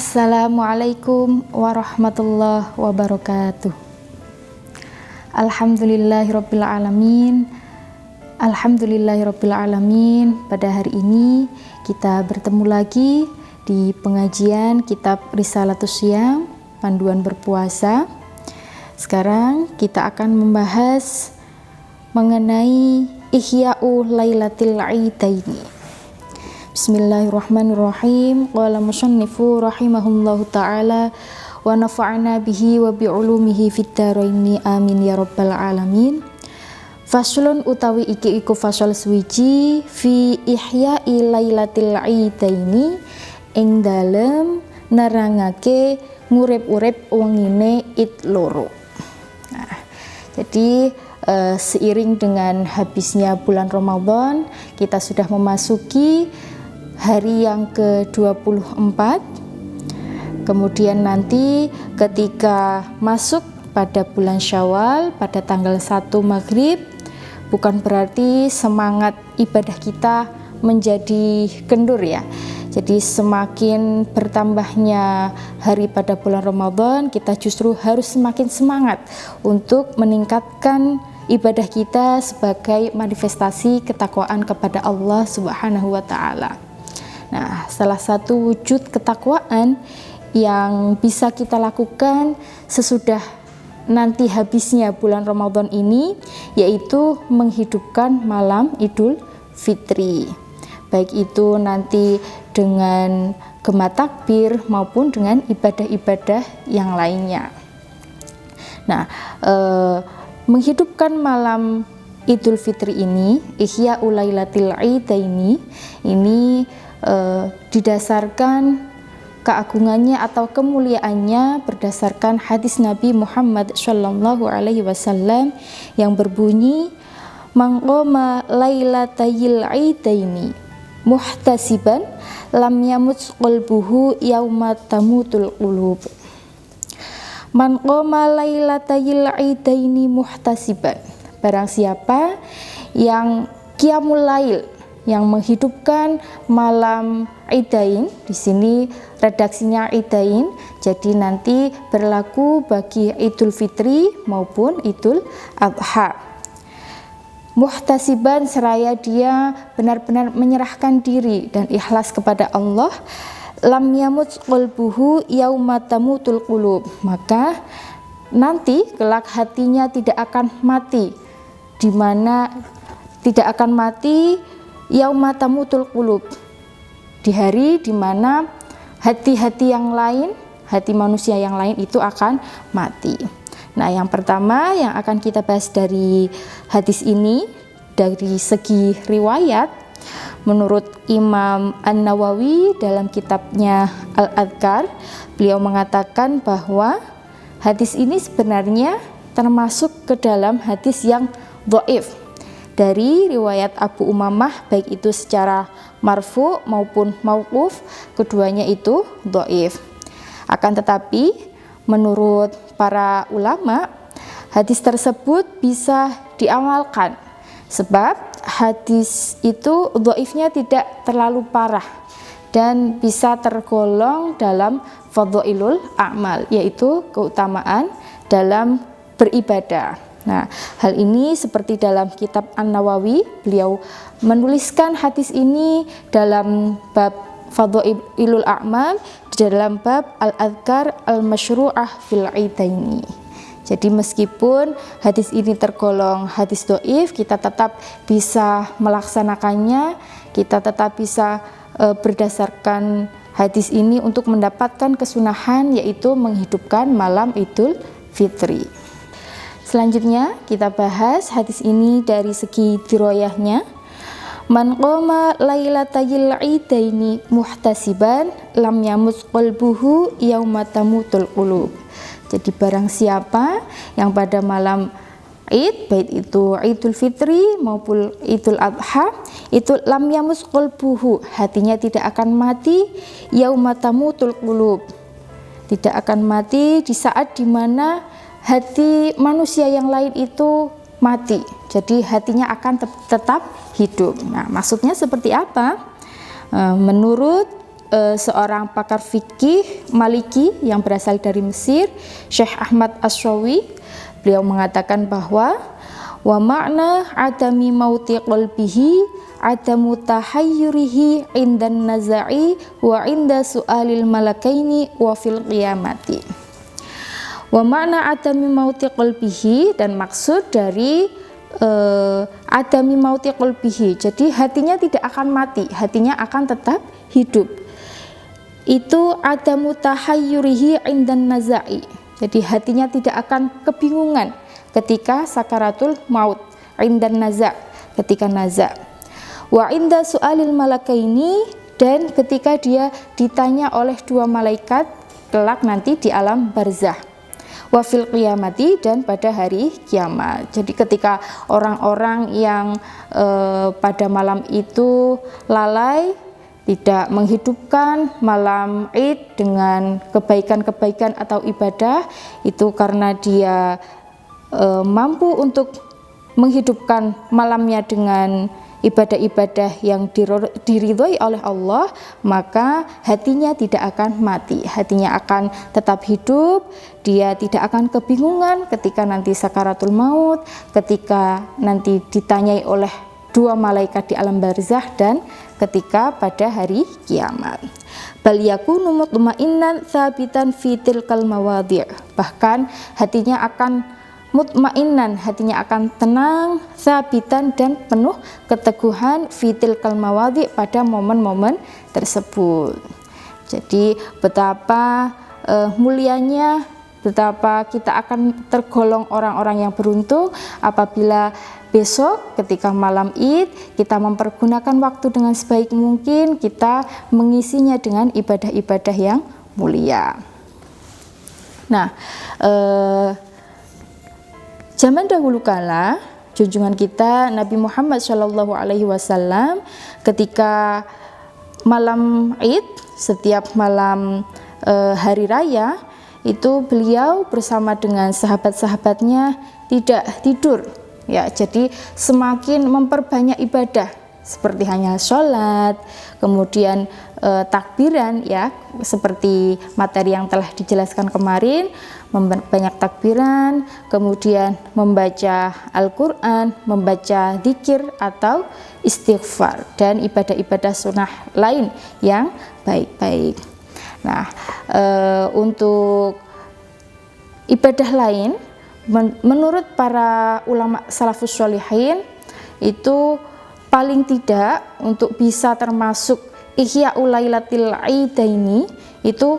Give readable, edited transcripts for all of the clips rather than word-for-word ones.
Assalamualaikum warahmatullahi wabarakatuh. Alhamdulillahirrabbilalamin. Alhamdulillahirrabbilalamin. Pada hari ini kita bertemu lagi di pengajian kitab Risalatus Syam, panduan berpuasa. Sekarang kita akan membahas mengenai Ihya'u Lailatul Idaini. Bismillahirrahmanirrahim. Qala musannifu rahimahullahu ta'ala wa nafa'ana bihi wa bi'ulumihi fid dharaini amin ya rabbal alamin. Faslun utawi iki iku fasal suwiji fi ihya'i lailatil idaini ing dalem nerangake ngurip-urip wengine id loro. Nah, jadi seiring dengan habisnya bulan Ramadan, kita sudah memasuki hari yang ke-24. Kemudian nanti ketika masuk pada bulan Syawal pada tanggal 1 Maghrib, bukan berarti semangat ibadah kita menjadi kendur ya. Jadi semakin bertambahnya hari pada bulan Ramadan, kita justru harus semakin semangat untuk meningkatkan ibadah kita sebagai manifestasi ketakwaan kepada Allah Subhanahu wa ta'ala. Nah, salah satu wujud ketakwaan yang bisa kita lakukan sesudah nanti habisnya bulan Ramadan ini, yaitu menghidupkan malam Idul Fitri. Baik itu nanti dengan gema takbir maupun dengan ibadah-ibadah yang lainnya. Nah, menghidupkan malam Idul Fitri ini, Ihya'u Lailatul Idaini, ini didasarkan keagungannya atau kemuliaannya berdasarkan hadis Nabi Muhammad SAW yang berbunyi, "Man qama lailatayil idaini muhtasiban lam yamut qalbuhu yauma tamutul qulub." Man qama lailatayil idaini muhtasiban, barang siapa yang qiyamul lail, yang menghidupkan malam Idain, di sini redaksinya Idain, jadi nanti berlaku bagi Idul Fitri maupun Idul Adha. Muhtasiban, seraya dia benar-benar menyerahkan diri dan ikhlas kepada Allah. Lam yamut qalbuhu yauma tamutul qulub, maka nanti kelak hatinya tidak akan mati, di mana tidak akan mati yauma tamutul qulub, di hari di mana hati-hati yang lain, hati manusia yang lain itu akan mati. Nah, yang pertama yang akan kita bahas dari hadis ini dari segi riwayat, menurut Imam An-Nawawi dalam kitabnya Al-Adhkar, beliau mengatakan bahwa hadis ini sebenarnya termasuk ke dalam hadis yang dhaif dari riwayat Abu Umamah, baik itu secara marfu maupun mauquf, keduanya itu dhaif. Akan tetapi menurut para ulama, hadis tersebut bisa diamalkan sebab hadis itu dhaifnya tidak terlalu parah dan bisa tergolong dalam fadhailul a'mal, yaitu keutamaan dalam beribadah. Nah, hal ini seperti dalam kitab An-Nawawi, beliau menuliskan hadis ini dalam bab Fadhailul A'mal, di dalam bab Al-Adhkar Al-Masyru'ah fil Idaini. Jadi meskipun hadis ini tergolong hadis dhaif, kita tetap bisa melaksanakannya, kita tetap bisa berdasarkan hadis ini untuk mendapatkan kesunahan, yaitu menghidupkan malam Idul Fitri. Selanjutnya kita bahas hadis ini dari segi dirayahnya. Man qama lailatayil idaini muhtasiban lam yamut qalbuhu yauma tamutul qulub. Jadi barang siapa yang pada malam Id, baik itu Idul Fitri maupun Idul Adha, itu lam yamut qalbuhu, hatinya tidak akan mati, yauma tamutul qulub, tidak akan mati di saat dimana hati manusia yang lain itu mati. Jadi hatinya akan tetap hidup. Nah, maksudnya seperti apa? Menurut seorang pakar fikih Maliki yang berasal dari Mesir, Syekh Ahmad Ash-Shawi. Beliau mengatakan bahwa wa ma'na adami mauti qalbihi adamu tahayyurihi indan naza'i wa inda su'alil malakaini wa fil qiyamati. Wa ma'na adami mauti qalbihi, dan maksud dari adami mauti qalbihi, jadi hatinya tidak akan mati, hatinya akan tetap hidup. Itu adamu tahayyurihi indan naza'i, jadi hatinya tidak akan kebingungan ketika sakaratul maut, indan naza', ketika naza'. Wa inda su'alil malakaini, dan ketika dia ditanya oleh dua malaikat kelak nanti di alam barzah. Wa fil qiyamati, dan pada hari kiamat. Jadi ketika orang-orang yang pada malam itu lalai, tidak menghidupkan malam Id dengan kebaikan-kebaikan atau ibadah, itu karena dia mampu untuk menghidupkan malamnya dengan ibadah-ibadah yang diridhoi oleh Allah, maka hatinya tidak akan mati, hatinya akan tetap hidup. Dia tidak akan kebingungan ketika nanti sakaratul maut, ketika nanti ditanyai oleh dua malaikat di alam barzah, dan ketika pada hari kiamat. Bal yakunu mutma'innan tsabitan fi tilkal mawadhi', bahkan hatinya akan mutmainan, hatinya akan tenang, sabitan, dan penuh keteguhan fitil kalmawadhi, pada momen-momen tersebut. Jadi betapa mulianya, betapa kita akan tergolong orang-orang yang beruntung apabila besok ketika malam Id kita mempergunakan waktu dengan sebaik mungkin, kita mengisinya dengan ibadah-ibadah yang mulia. Nah, zaman dahulu kala, junjungan kita Nabi Muhammad SAW, ketika malam Id, setiap malam hari raya, itu beliau bersama dengan sahabat-sahabatnya tidak tidur, ya. Jadi semakin memperbanyak ibadah, seperti hanya sholat, kemudian takbiran, ya, seperti materi yang telah dijelaskan kemarin, memperbanyak takbiran, kemudian membaca Al-Quran, membaca dzikir atau istighfar, dan ibadah-ibadah sunnah lain yang baik-baik. Nah, untuk ibadah lain, menurut para ulama salafus sholihin, itu paling tidak untuk bisa termasuk Ihya'ul Lailatul Idaini, itu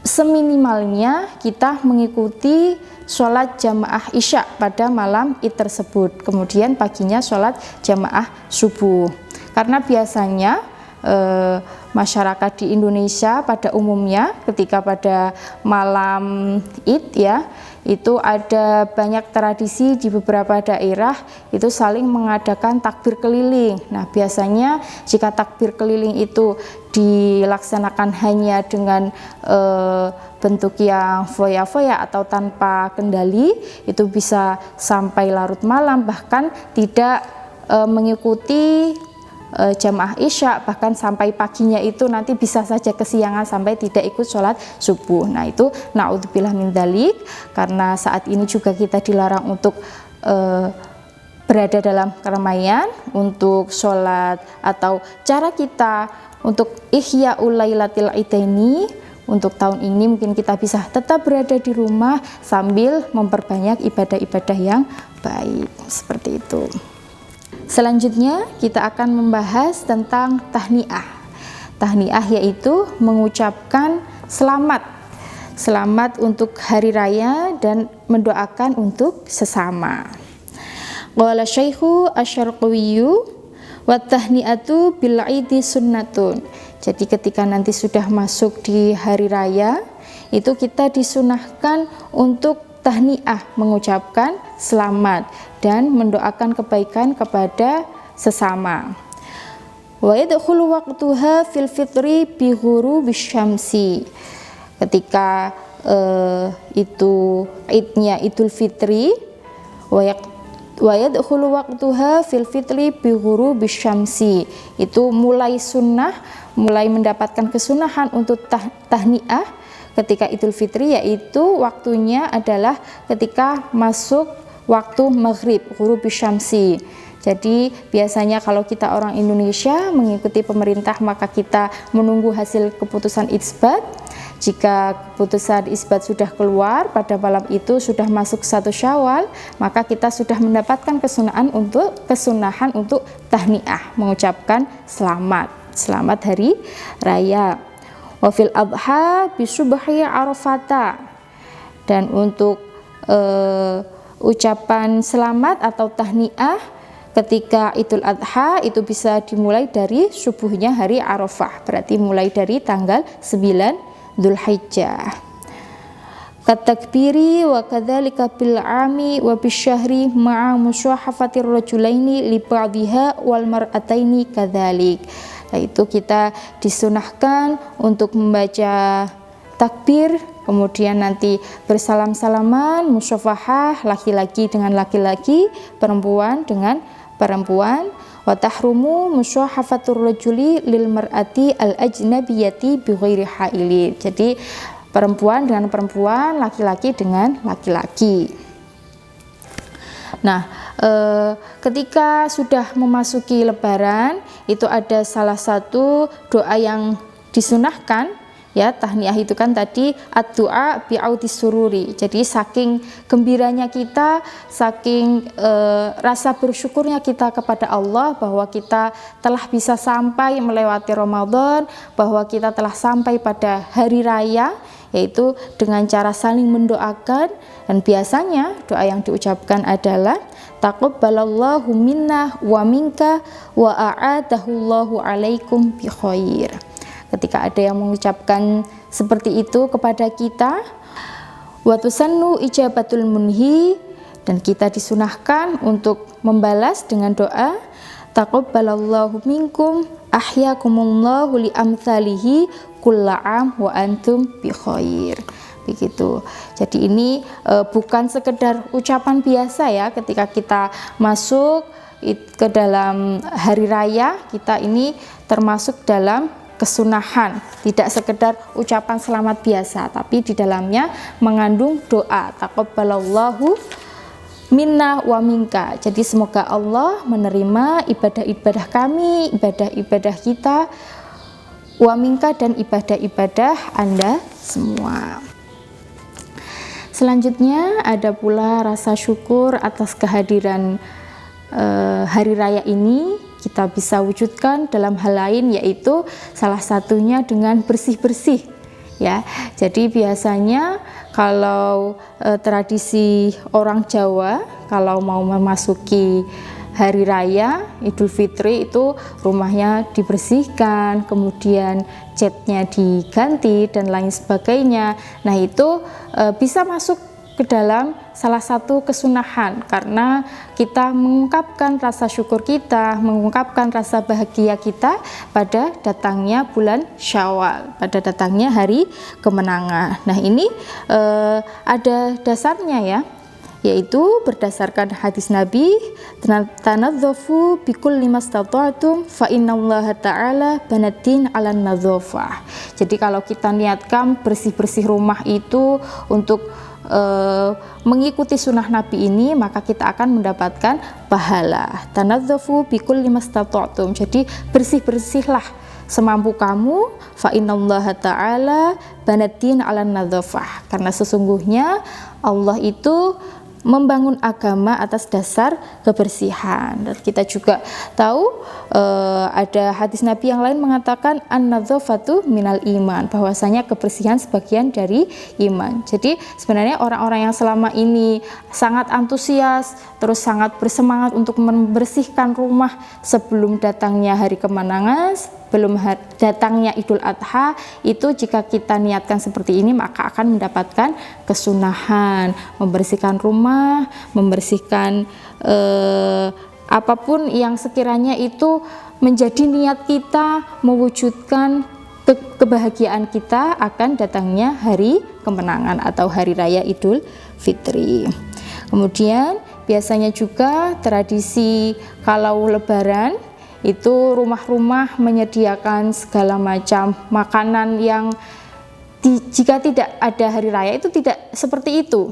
seminimalnya kita mengikuti sholat jamaah isya pada malam Id tersebut, kemudian paginya sholat jamaah subuh. Karena biasanya masyarakat di Indonesia pada umumnya ketika pada malam Id, ya, itu ada banyak tradisi di beberapa daerah itu saling mengadakan takbir keliling. Nah, biasanya jika takbir keliling itu dilaksanakan hanya dengan bentuk yang foya-foya atau tanpa kendali, itu bisa sampai larut malam, bahkan tidak mengikuti jamaah isya, bahkan sampai paginya itu nanti bisa saja kesiangan sampai tidak ikut sholat subuh. Nah, itu na'udzubillah min dzalik, karena saat ini juga kita dilarang untuk berada dalam keramaian untuk sholat, atau cara kita untuk Ihya'ul Lailatul Idaini untuk tahun ini mungkin kita bisa tetap berada di rumah sambil memperbanyak ibadah-ibadah yang baik, seperti itu. Selanjutnya kita akan membahas tentang tahniah. Tahniah yaitu mengucapkan selamat untuk hari raya dan mendoakan untuk sesama. Qala Syaikhu Asy-Syarqawiyyu wa tahniatu bil aidi sunnatun. Jadi ketika nanti sudah masuk di hari raya, itu kita disunahkan untuk tahniah, mengucapkan selamat dan mendoakan kebaikan kepada sesama. Wa yadkhulu waqtuha fil fitri bi ghurubis syamsi. Ketika itu Idnya Idul Fitri, Wa yadkhulu waqtuha fil fitri bi ghurubi syamsi. Itu mulai sunnah, mulai mendapatkan kesunahan untuk tahniah ketika Idul Fitri, yaitu waktunya adalah ketika masuk waktu maghrib, ghurubi syamsi. Jadi biasanya kalau kita orang Indonesia mengikuti pemerintah, maka kita menunggu hasil keputusan isbat. Jika keputusan isbat sudah keluar pada malam itu sudah masuk 1 Syawal, maka kita sudah mendapatkan kesunahan untuk tahniah, mengucapkan selamat hari raya. Wa fil adha bi subhi arafata. Dan untuk ucapan selamat atau tahniah ketika Idul Adha itu bisa dimulai dari subuhnya hari Arafah, berarti mulai dari tanggal 9 Dzulhijjah. Katakbiri wa kadzalika bil ami wa bisyahri ma'a musyahafatir rajulaini li ba'dihha wal mar'ataini kadzalik. Nah, itu kita disunahkan untuk membaca takbir, kemudian nanti bersalam-salaman, musyafahah, laki-laki dengan laki-laki, perempuan dengan perempuan. Wa tahrumu musyahafatur rajuli lil mar'ati al ajnabiyati bi ghairi haili. Jadi perempuan dengan perempuan, laki-laki dengan laki-laki. Nah, ketika sudah memasuki Lebaran, itu ada salah satu doa yang disunahkan, ya, tahniah itu kan tadi ad-du'a bi'audis sururi. Jadi saking gembiranya kita, saking rasa bersyukurnya kita kepada Allah bahwa kita telah bisa sampai melewati Ramadan, bahwa kita telah sampai pada hari raya, yaitu dengan cara saling mendoakan. Dan biasanya doa yang diucapkan adalah taqabbalallahu minna wa minka wa a'adahullahu alaikum bi khair. Ketika ada yang mengucapkan seperti itu kepada kita, wa tusannu ijabatul munhi, dan kita disunahkan untuk membalas dengan doa taqabbalallahu minkum ahyakumullahu li amsalihi kulla'am wa antum bi khair. Begitu. Jadi ini bukan sekedar ucapan biasa, ya, ketika kita masuk ke dalam hari raya, kita ini termasuk dalam kesunahan, tidak sekedar ucapan selamat biasa, tapi di dalamnya mengandung doa taqabbalallahu minna wa minka. Jadi semoga Allah menerima ibadah-ibadah kami, ibadah-ibadah kita, wa minka, dan ibadah-ibadah Anda semua. Selanjutnya ada pula rasa syukur atas kehadiran hari raya ini kita bisa wujudkan dalam hal lain, yaitu salah satunya dengan bersih-bersih, ya. Jadi biasanya kalau tradisi orang Jawa kalau mau memasuki hari raya Idul Fitri itu rumahnya dibersihkan, kemudian catnya diganti dan lain sebagainya. Nah, itu bisa masuk ke dalam salah satu kesunahan, karena kita mengungkapkan rasa syukur kita, mengungkapkan rasa bahagia kita pada datangnya bulan Syawal, pada datangnya hari kemenangan. Nah, ini ada dasarnya, ya, yaitu berdasarkan hadis Nabi, tanadzafu bikulli mastata'tum fa innallaha ta'ala banadin 'alan nadzafah. Jadi kalau kita niatkan bersih-bersih rumah itu untuk mengikuti sunnah Nabi ini, maka kita akan mendapatkan pahala. Tanadzafu bikulli mastata'tum. Jadi bersih-bersihlah semampu kamu, fa innallaha ta'ala banadin 'alan nadzafah. Karena sesungguhnya Allah itu membangun agama atas dasar kebersihan. Dan kita juga tahu ada hadis Nabi yang lain mengatakan an-nadzafatu minal iman, bahwasanya kebersihan sebagian dari iman. Jadi sebenarnya orang-orang yang selama ini sangat antusias, terus sangat bersemangat untuk membersihkan rumah sebelum datangnya hari kemenangan, belum datangnya Idul Adha, itu jika kita niatkan seperti ini maka akan mendapatkan kesunahan, membersihkan rumah, membersihkan apapun yang sekiranya itu menjadi niat kita mewujudkan kebahagiaan kita akan datangnya hari kemenangan atau hari raya Idul Fitri. Kemudian biasanya juga tradisi kalau Lebaran itu rumah-rumah menyediakan segala macam makanan yang jika tidak ada hari raya itu tidak seperti itu.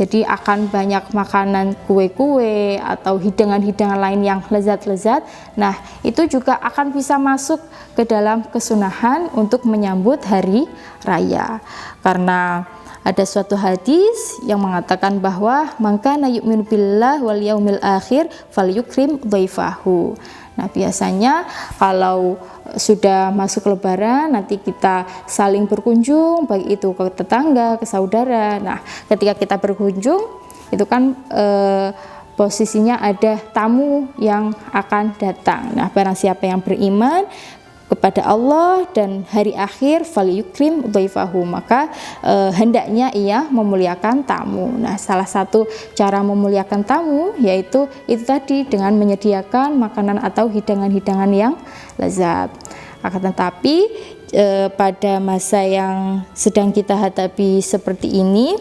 Jadi akan banyak makanan kue-kue atau hidangan-hidangan lain yang lezat-lezat. Nah, itu juga akan bisa masuk ke dalam kesunahan untuk menyambut hari raya. Karena ada suatu hadis yang mengatakan bahwa man kana yu'minu billah wal yaumil akhir falyukrim dhaifahu. Nah, biasanya kalau sudah masuk Lebaran nanti kita saling berkunjung, baik itu ke tetangga, ke saudara. Nah, ketika kita berkunjung itu kan posisinya ada tamu yang akan datang. Nah, barang siapa yang beriman kepada Allah dan hari akhir falyukrim dhaifahu, maka hendaknya ia memuliakan tamu. Nah, salah satu cara memuliakan tamu yaitu itu tadi dengan menyediakan makanan atau hidangan-hidangan yang lezat. Akan tetapi pada masa yang sedang kita hadapi seperti ini,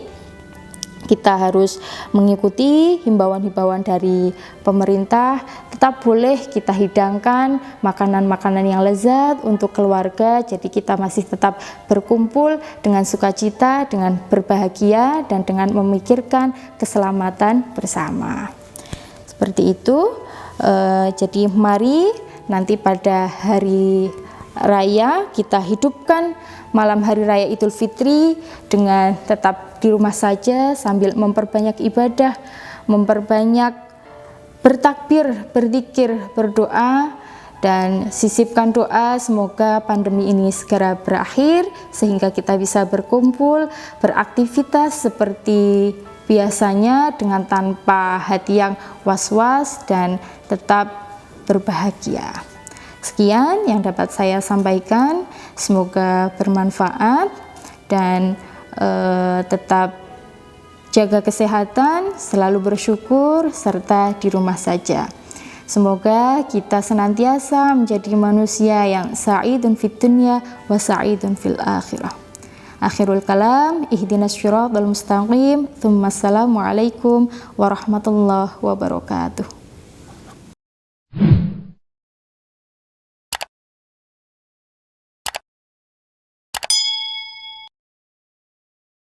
kita harus mengikuti himbauan-himbauan dari pemerintah. Tetap boleh kita hidangkan makanan-makanan yang lezat untuk keluarga, jadi kita masih tetap berkumpul dengan sukacita, dengan berbahagia, dan dengan memikirkan keselamatan bersama. Seperti itu. Jadi mari nanti pada hari raya kita hidupkan malam hari raya Idul Fitri dengan tetap di rumah saja sambil memperbanyak ibadah, memperbanyak bertakbir, berzikir, berdoa, dan sisipkan doa semoga pandemi ini segera berakhir sehingga kita bisa berkumpul, beraktivitas seperti biasanya dengan tanpa hati yang was-was dan tetap berbahagia. Sekian yang dapat saya sampaikan, semoga bermanfaat dan tetap jaga kesehatan, selalu bersyukur, serta di rumah saja. Semoga kita senantiasa menjadi manusia yang sa'idun fid dunya wa sa'idun fil akhirah. Akhirul kalam, ihdinas syiratal mustaqim, tsumma assalamualaikum warahmatullahi wabarakatuh.